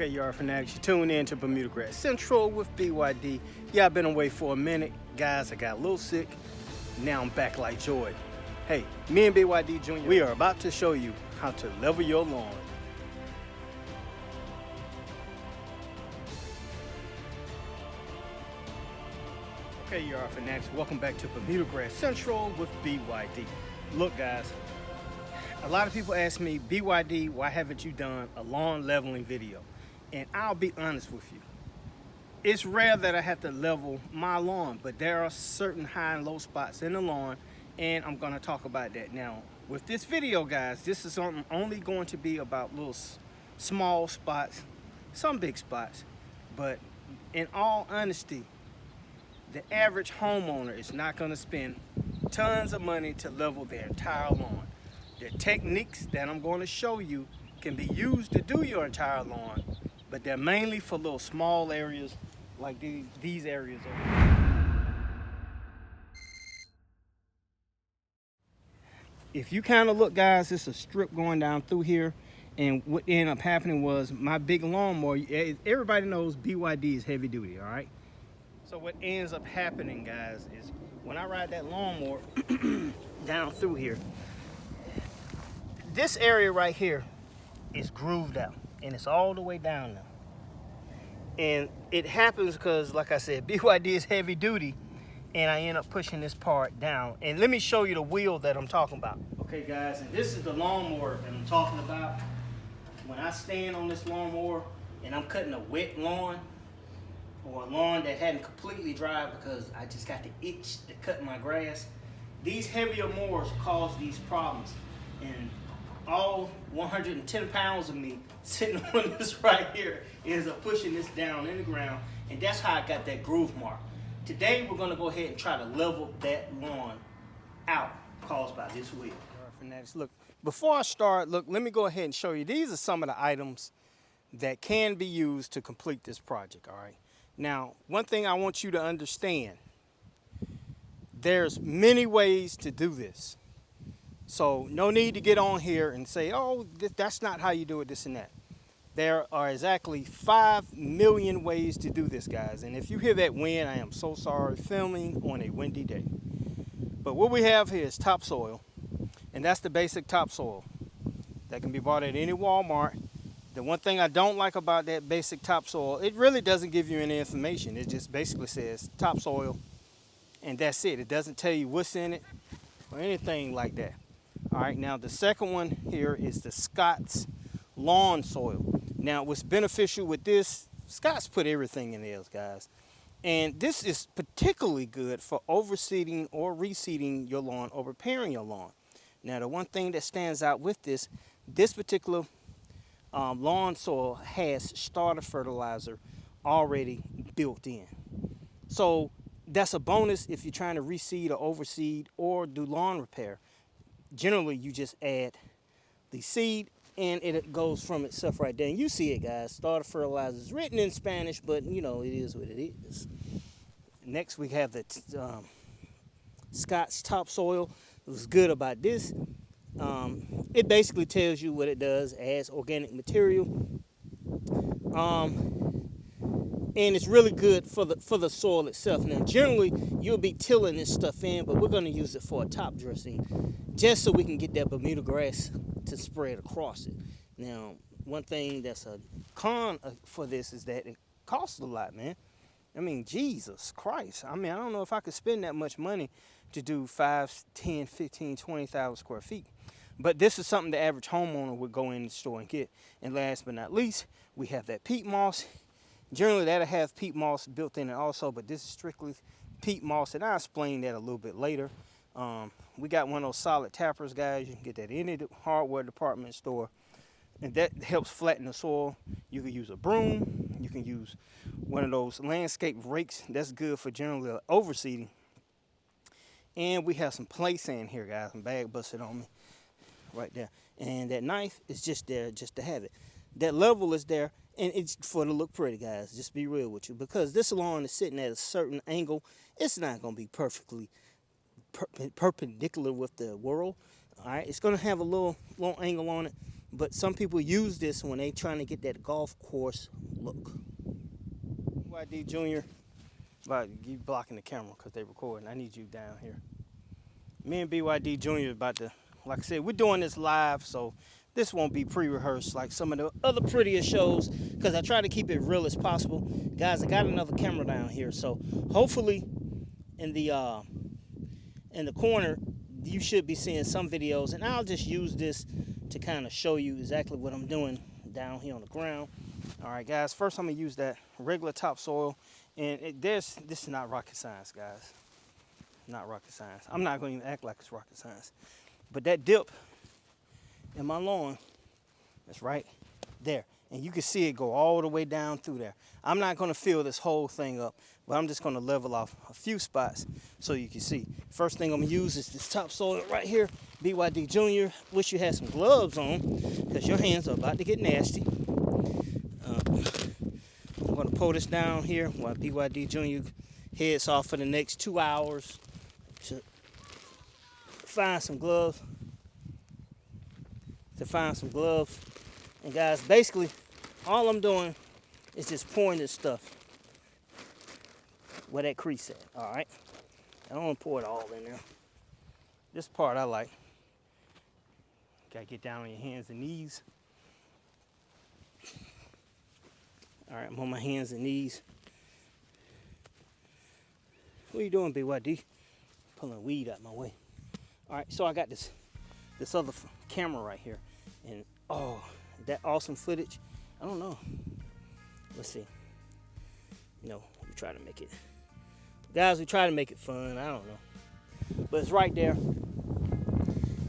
Okay, yard fanatics, you tune in to Bermuda Grass Central with BYD. Yeah, I've been away for a minute. Guys, I got a little sick. Now I'm back like joy. Hey, me and BYD Jr., we are about to show you how to level your lawn. Okay, yard fanatics, welcome back to Bermuda Grass Central with BYD. Look, guys, a lot of people ask me, BYD, why haven't you done a lawn leveling video? And I'll be honest with you. It's rare that I have to level my lawn, but there are certain high and low spots in the lawn, and I'm gonna talk about that. Now, with this video, guys, this is only going to be about little small spots, some big spots, but in all honesty, the average homeowner is not gonna spend tons of money to level their entire lawn. The techniques that I'm going to show you can be used to do your entire lawn, but they're mainly for little small areas like these areas over here. If you kind of look, guys, it's a strip going down through here, and what ended up happening was my big lawnmower, everybody knows BYD is heavy duty, all right? So what ends up happening, guys, is when I ride that lawnmower down through here, this area right here is grooved out, and it's all the way down now. And it happens because, like I said, BYD is heavy duty, and I end up pushing this part down. And let me show you the wheel that I'm talking about. Okay, guys, and this is the lawnmower that I'm talking about. When I stand on this lawnmower and I'm cutting a wet lawn, or a lawn that hadn't completely dried because I just got the itch to cut my grass, these heavier mowers cause these problems. And all 110 pounds of me sitting on this right here ends up pushing this down in the ground, and that's how I got that groove mark. Today we're gonna go ahead and try to level that lawn out caused by this wheel. Fanatics, look, before I start, look, let me go ahead and show you. These are some of the items that can be used to complete this project, all right? Now, one thing I want you to understand, there's many ways to do this. So no need to get on here and say, oh, that's not how you do it, this and that. There are exactly 5 million ways to do this, guys. And if you hear that wind, I am so sorry, filming on a windy day. But what we have here is topsoil, and that's the basic topsoil that can be bought at any Walmart. The one thing I don't like about that basic topsoil, it really doesn't give you any information. It just basically says topsoil, and that's it. It doesn't tell you what's in it or anything like that. All right, now the second one here is the Scott's lawn soil. Now what's beneficial with this, Scott's put everything in theirs, guys. And this is particularly good for overseeding or reseeding your lawn or repairing your lawn. Now the one thing that stands out with this particular lawn soil has starter fertilizer already built in. So that's a bonus if you're trying to reseed or overseed or do lawn repair. Generally, you just add the seed and it goes from itself right there. And you see it, guys. Starter fertilizer is written in Spanish, but you know, it is what it is. Next, we have the Scott's topsoil. What's good about this, it basically tells you what it does, adds organic material. And it's really good for the soil itself. Now, generally, you'll be tilling this stuff in, but we're going to use it for a top dressing, just so we can get that Bermuda grass to spread across it. Now, one thing that's a con for this is that it costs a lot, man. I mean, Jesus Christ. I mean, I don't know if I could spend that much money to do 5, 10, 15, 20,000 square feet. But this is something the average homeowner would go in the store and get. And last but not least, we have that peat moss. Generally, that'll have peat moss built in it also, but this is strictly peat moss, and I'll explain that a little bit later. We got one of those solid tappers, guys. You can get that in any hardware department store, and that helps flatten the soil. You can use a broom. You can use one of those landscape rakes. That's good for generally overseeding. And we have some play sand here, guys. Some bag busted on me right there. And that knife is just there just to have it. That level is there, and it's for to look pretty, guys. Just be real with you, because this lawn is sitting at a certain angle. It's not going to be perfectly perpendicular with the world. All right, it's going to have a little angle on it, But some people use this when they trying to get that golf course look. BYD Jr. But you blocking the camera because they recording. I need you down here. Me and BYD Jr. about to, like I said, we're doing this live, so this won't be pre-rehearsed like some of the other prettier shows, because I try to keep it real as possible. Guys, I got another camera down here, so hopefully in the corner you should be seeing some videos, and I'll just use this to kind of show you exactly what I'm doing down here on the ground. All right, guys, first I'm gonna use that regular topsoil, and this is not rocket science, guys. Not rocket science. I'm not going to even act like it's rocket science. But that dip in my lawn is right there. And you can see it go all the way down through there. I'm not going to fill this whole thing up, but I'm just going to level off a few spots so you can see. First thing I'm going to use is this topsoil right here. BYD Jr. Wish you had some gloves on, because your hands are about to get nasty. I'm going to pull this down here while BYD Jr. heads off for the next 2 hours to find some gloves. And guys, basically, all I'm doing is just pouring this stuff where that crease at, all right? I don't want to pour it all in there. This part I like. Gotta get down on your hands and knees. All right, I'm on my hands and knees. What are you doing, BYD? Pulling weed out my way. All right, so I got this other camera right here, and oh, that awesome footage. I don't know. Let's see. No, we try to make it, guys. We try to make it fun. I don't know, but it's right there.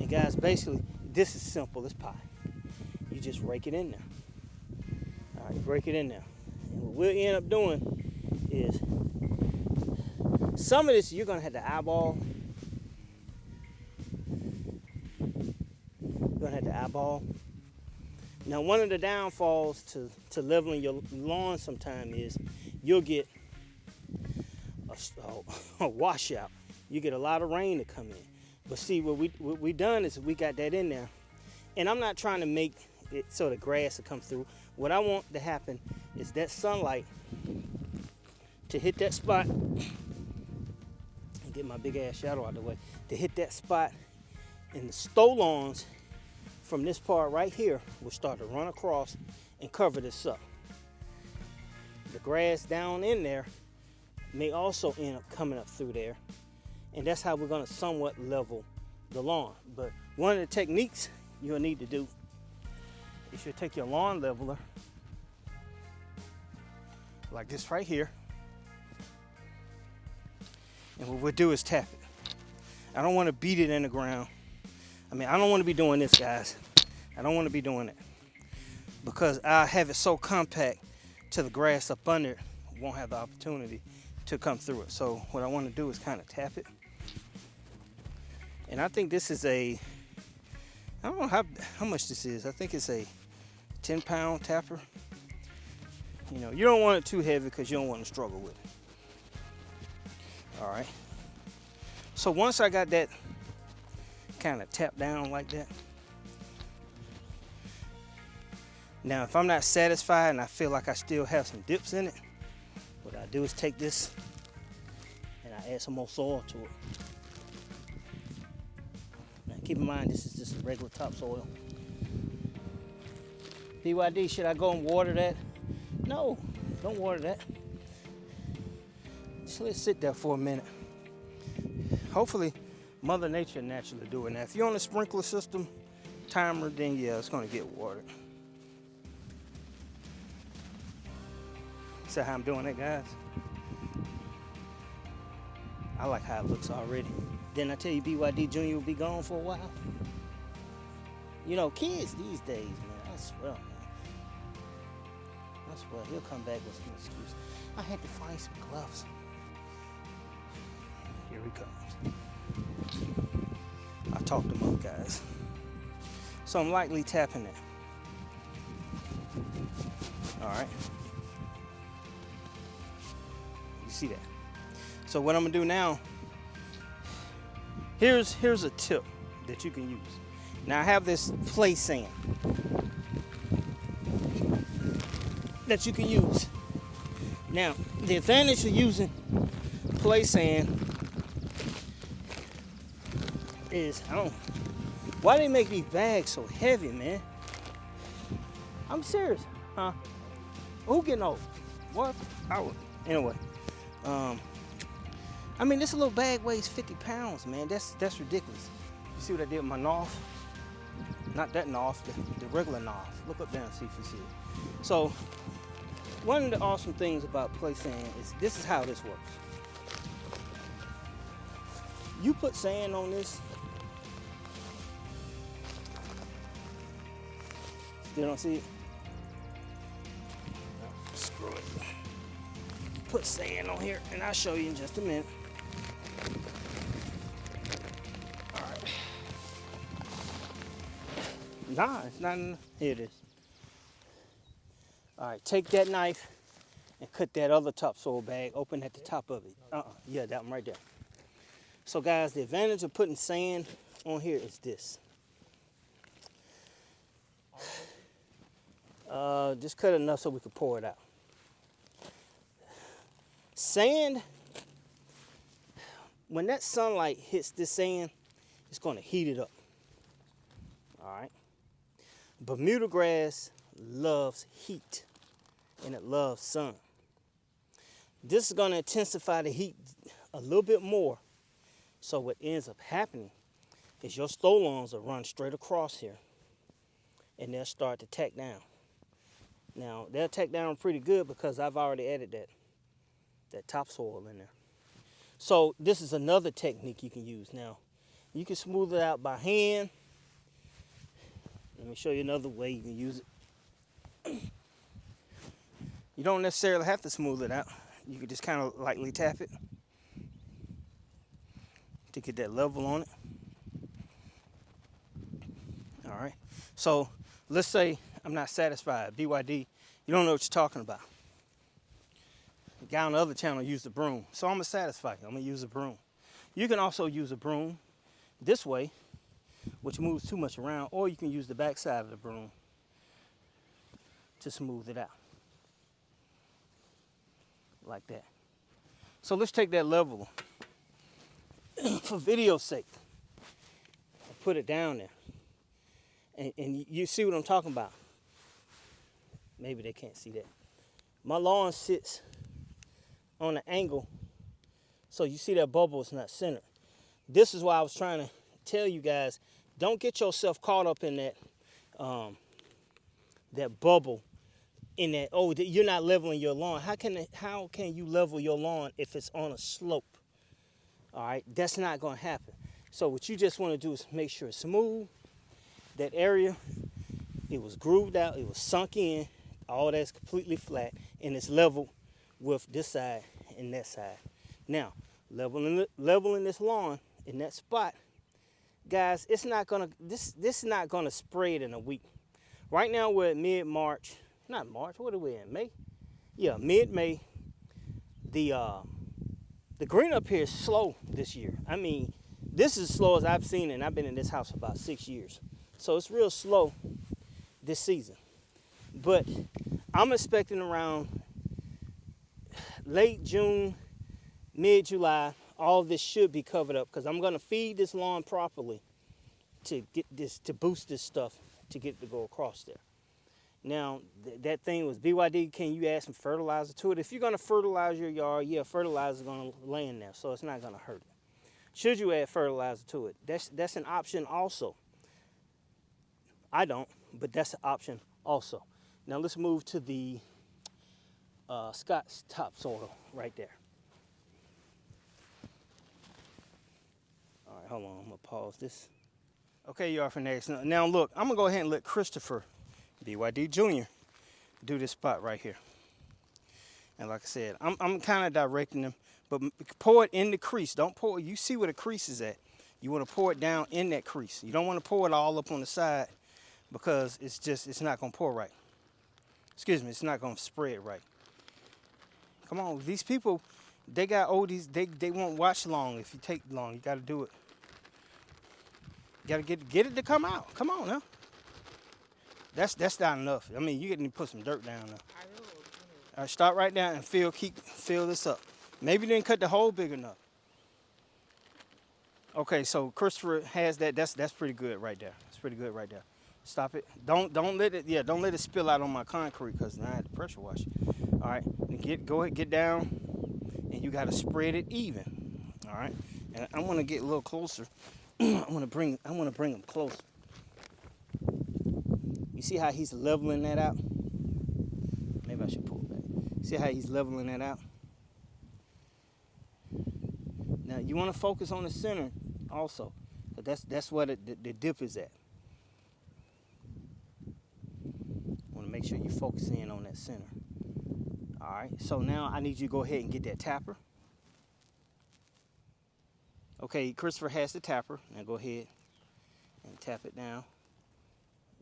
And guys, basically, this is simple as pie. You just rake it in there. All right, rake it in there. And what we'll end up doing is, some of this you're gonna have to eyeball. Now, one of the downfalls to leveling your lawn sometime is you'll get a washout. You get a lot of rain to come in. But see, what we done is we got that in there. And I'm not trying to make it so the grass will come through. What I want to happen is that sunlight to hit that spot, and get my big ass shadow out of the way, to hit that spot, and the stolons from this part right here will start to run across and cover this up. The grass down in there may also end up coming up through there, and that's how we're going to somewhat level the lawn. But one of the techniques you'll need to do is you'll take your lawn leveler like this right here, and what we'll do is tap it. I don't want to beat it in the ground. I mean, I don't want to be doing this, guys. I don't want to be doing it, because I have it so compact to the grass up under it won't have the opportunity to come through it. So what I want to do is kind of tap it. And I think this is I don't know how much this is. I think it's a 10-pound tapper. You know, you don't want it too heavy because you don't want to struggle with it. All right. So once I got that kind of tapped down like that, now if I'm not satisfied and I feel like I still have some dips in it, what I do is take this and I add some more soil to it. Now keep in mind, this is just regular topsoil. BYD, should I go and water that? No, don't water that. Just let it sit there for a minute. Hopefully, Mother Nature naturally do it. Now, if you're on a sprinkler system timer, then yeah, it's gonna get watered. See how I'm doing it, guys? I like how it looks already. Didn't I tell you BYD Jr. will be gone for a while? You know, kids these days, man, I swear, man. I swear, he'll come back with some excuse. I had to find some gloves. Here he comes. I talked him up, guys. So I'm lightly tapping it. All right. You see that? So what I'm gonna do now, here's a tip that you can use. Now I have this play sand. that you can use. Now, the advantage of using play sand is, why they make these bags so heavy, man? I'm serious, huh? Who getting off? What? Anyway, I mean, this little bag weighs 50 pounds, man. That's ridiculous. You see what I did with my North? Not that North, the regular North. Look up there and see if you see it. So, one of the awesome things about play sand is this is how this works. You put sand on this. Still don't see it? No, screw it. Put sand on here, and I'll show you in just a minute. All right. Nah, it's not enough. Here it is. All right, take that knife and cut that other topsoil bag open at the top of it. Yeah, that one right there. So guys, the advantage of putting sand on here is this. Just cut enough so we can pour it out. Sand, when that sunlight hits this sand, it's going to heat it up. All right. Bermuda grass loves heat and it loves sun. This is going to intensify the heat a little bit more. So what ends up happening is your stolons will run straight across here and they'll start to tack down. Now, they'll tack down pretty good because I've already added that topsoil in there. So this is another technique you can use. Now, you can smooth it out by hand. Let me show you another way you can use it. You don't necessarily have to smooth it out. You can just kind of lightly tap it to get that level on it. All right. So let's say I'm not satisfied. BYD, you don't know what you're talking about. The guy on the other channel used a broom. So I'm going to satisfy you. I'm going to use a broom. You can also use a broom this way, which moves too much around, or you can use the back side of the broom to smooth it out. Like that. So let's take that level for video's sake. Put it down there. And you see what I'm talking about. Maybe they can't see that. My lawn sits on an angle, so you see that bubble is not centered. This is why I was trying to tell you guys, don't get yourself caught up in that that bubble, in that, oh, you're not leveling your lawn. How can you level your lawn if it's on a slope? All right, that's not going to happen. So what you just want to do is make sure it's smooth. That area, it was grooved out, it was sunk in, all that's completely flat, and it's level with this side and that side. Now, leveling this lawn in that spot, guys, it's not gonna this is not gonna spread in a week. Right now we're at mid-March. Not March, what are we in? May? Yeah, mid-May. The green up here is slow this year. I mean, this is as slow as I've seen it, and I've been in this house for about 6 years. So it's real slow this season. But I'm expecting around late June, mid-July, all of this should be covered up because I'm going to feed this lawn properly to get this, to boost this stuff, to get it to go across there. Now, that thing was, BYD, can you add some fertilizer to it? If you're going to fertilize your yard, yeah, fertilizer is going to lay in there, so it's not going to hurt it. Should you add fertilizer to it? That's an option also. I don't, but that's an option also. Now let's move to the Scott's topsoil right there. All right, hold on, I'm gonna pause this. Okay, you are fanatics. Now look, I'm gonna go ahead and let Christopher BYD Jr. do this spot right here. And like I said, I'm kind of directing them, but pour it in the crease. Don't pour it, you see where the crease is at. You want to pour it down in that crease. You don't want to pour it all up on the side because it's not gonna pour right. Excuse me, it's not gonna spread right. Come on, these people, they got oldies, they won't watch long if you take long. You gotta do it. You gotta get it to come out. Come on now. That's not enough. I mean, you need to put some dirt down now. All right, start right now and fill this up. Maybe you didn't cut the hole big enough. Okay, so Christopher has that. That's pretty good right there. That's pretty good right there. Stop it. Don't let it spill out on my concrete because now I had to pressure wash it. All right, go ahead, get down, and you got to spread it even. All right, and I want to get a little closer. I want to bring him closer. You see how he's leveling that out? Maybe I should pull it back. See how he's leveling that out? Now you want to focus on the center also, but that's where the dip is at. Want to make sure you focus in on that center. All right. So now I need you to go ahead and get that tapper. Okay, Christopher has the tapper. Now go ahead and tap it down.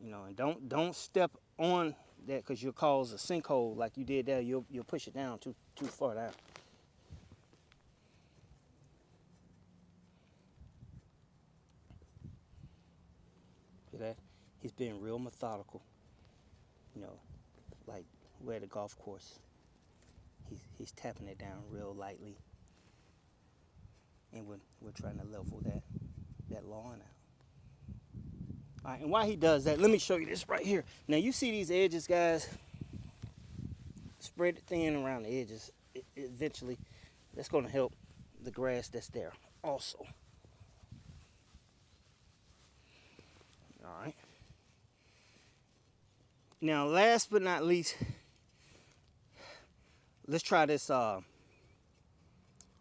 You know, and don't step on that because you'll cause a sinkhole like you did there. You'll push it down too far down. See that? He's being real methodical. You know, like we're at a golf course. He's tapping it down real lightly. And we're trying to level that lawn out. All right, and while he does that, let me show you this right here. Now you see these edges, guys. Spread it thin around the edges. Eventually, that's going to help the grass that's there also. All right. Now, last but not least, let's try this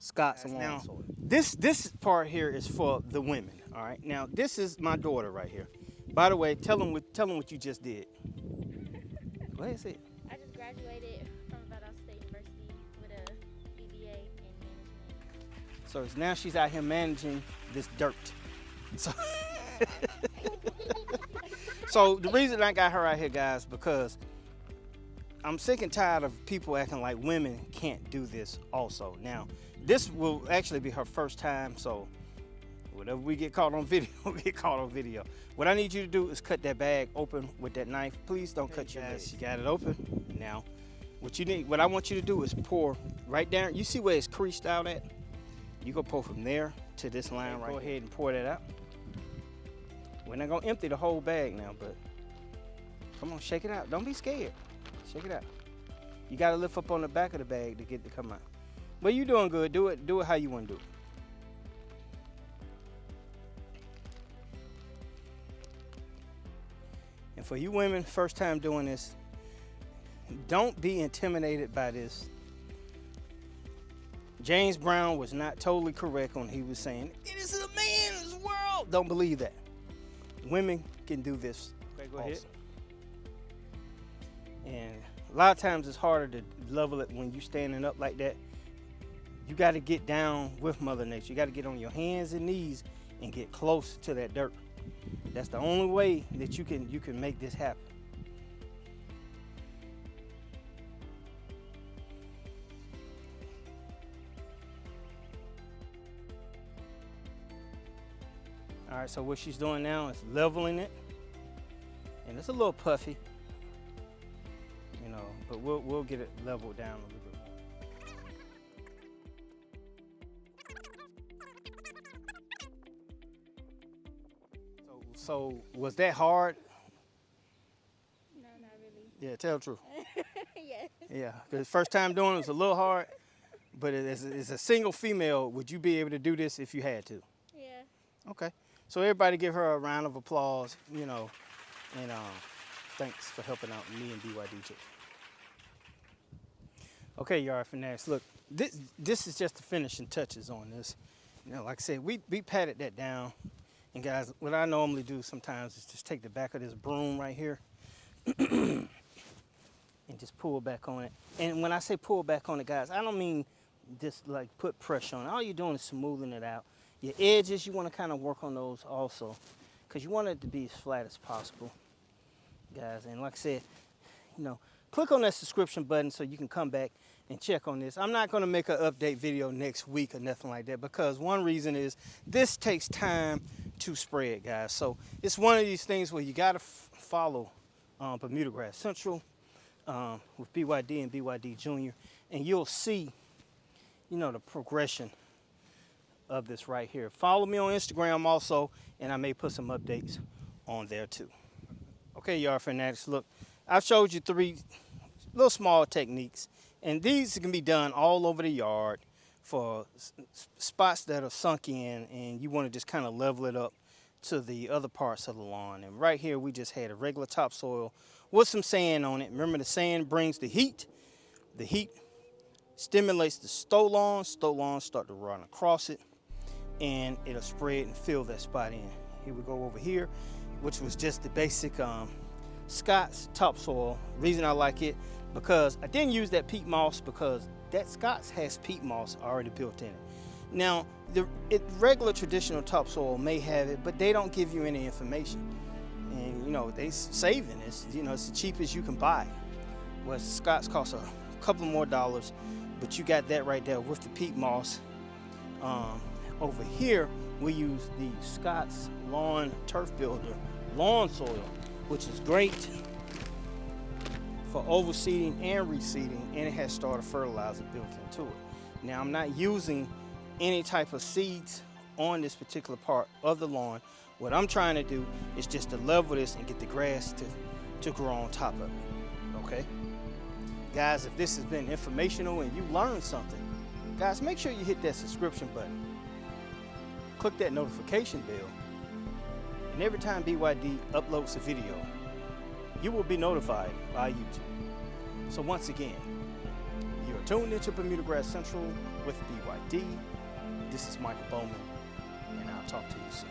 Scott's lawn soil. This part here is for the women. All right. Now, this is my daughter right here. By the way, tell them what you just did. Go ahead, say it. I just graduated from Bermuda State University with a BBA in management. So now she's out here managing this dirt. So the reason I got her out here, guys, because I'm sick and tired of people acting like women can't do this also. Now, this will actually be her first time, so whatever we get caught on video, we get caught on video. What I need you to do is cut that bag open with that knife. Please don't cut your legs. You got it open. Now, what I want you to do is pour right down. You see where it's creased out at? You go pour from there to this line right. Go ahead and pour that out. We're not gonna empty the whole bag now, but come on, shake it out. Don't be scared. Shake it out. You gotta lift up on the back of the bag to get it to come out. But you're doing good. Do it how you want to do it. And for you women, first time doing this, don't be intimidated by this. James Brown was not totally correct when he was saying, it is a man's world. Don't believe that. Women can do this. Okay, go ahead. And a lot of times it's harder to level it when you're standing up like that. You got to get down with Mother Nature. You got to get on your hands and knees and get close to that dirt. That's the only way that you can make this happen. All right, so what she's doing now is leveling it, and it's a little puffy, you know, but we'll get it leveled down a little bit more. So was that hard? No, not really. Yeah, tell the truth. Yes. Yeah, the first time doing it was a little hard, but as a single female, would you be able to do this if you had to? Yeah. Okay. So everybody give her a round of applause, you know, and thanks for helping out me and BYDJ. Okay, Yard Finesse, look, this is just the finishing touches on this. You know, like I said, we patted that down. And guys, what I normally do sometimes is just take the back of this broom right here and just pull back on it. And when I say pull back on it, guys, I don't mean just like put pressure on it. All you're doing is smoothing it out. Your edges, you want to kind of work on those also because you want it to be as flat as possible, guys. And like I said, you know, click on that subscription button so you can come back and check on this. I'm not going to make an update video next week or nothing like that because one reason is this takes time to spread, guys. So it's one of these things where you got to follow Bermuda Grass Central. with BYD and BYD Junior, and you'll see, you know, the progression of this right here. Follow me on Instagram also, and I may put some updates on there too. Okay, yard fanatics, look, I've showed you 3 little small techniques, and these can be done all over the yard for spots that are sunk in and you want to just kind of level it up to the other parts of the lawn. And right here we just had a regular topsoil with some sand on it. Remember, the sand brings the heat. The heat stimulates the stolons. Stolons start to run across it, and it'll spread and fill that spot in. Here we go over here, which was just the basic Scott's topsoil. Reason I like it, because I didn't use that peat moss, because that Scott's has peat moss already built in it. Now, the regular traditional topsoil may have it, but they don't give you any information. And you know, they saving it's, you know, it's the cheapest you can buy. Well, Scott's costs a couple more dollars, but you got that right there with the peat moss. Over here, we use the Scott's Lawn Turf Builder lawn soil, which is great for overseeding and reseeding, and it has starter fertilizer built into it. Now, I'm not using any type of seeds on this particular part of the lawn. What I'm trying to do is just to level this and get the grass to grow on top of it, okay? Guys, if this has been informational and you learned something, guys, make sure you hit that subscription button. Click that notification bell, and every time BYD uploads a video, you will be notified by YouTube. So once again, you are tuned into Bermuda Grass Central with BYD. This is Michael Bowman, and I'll talk to you soon.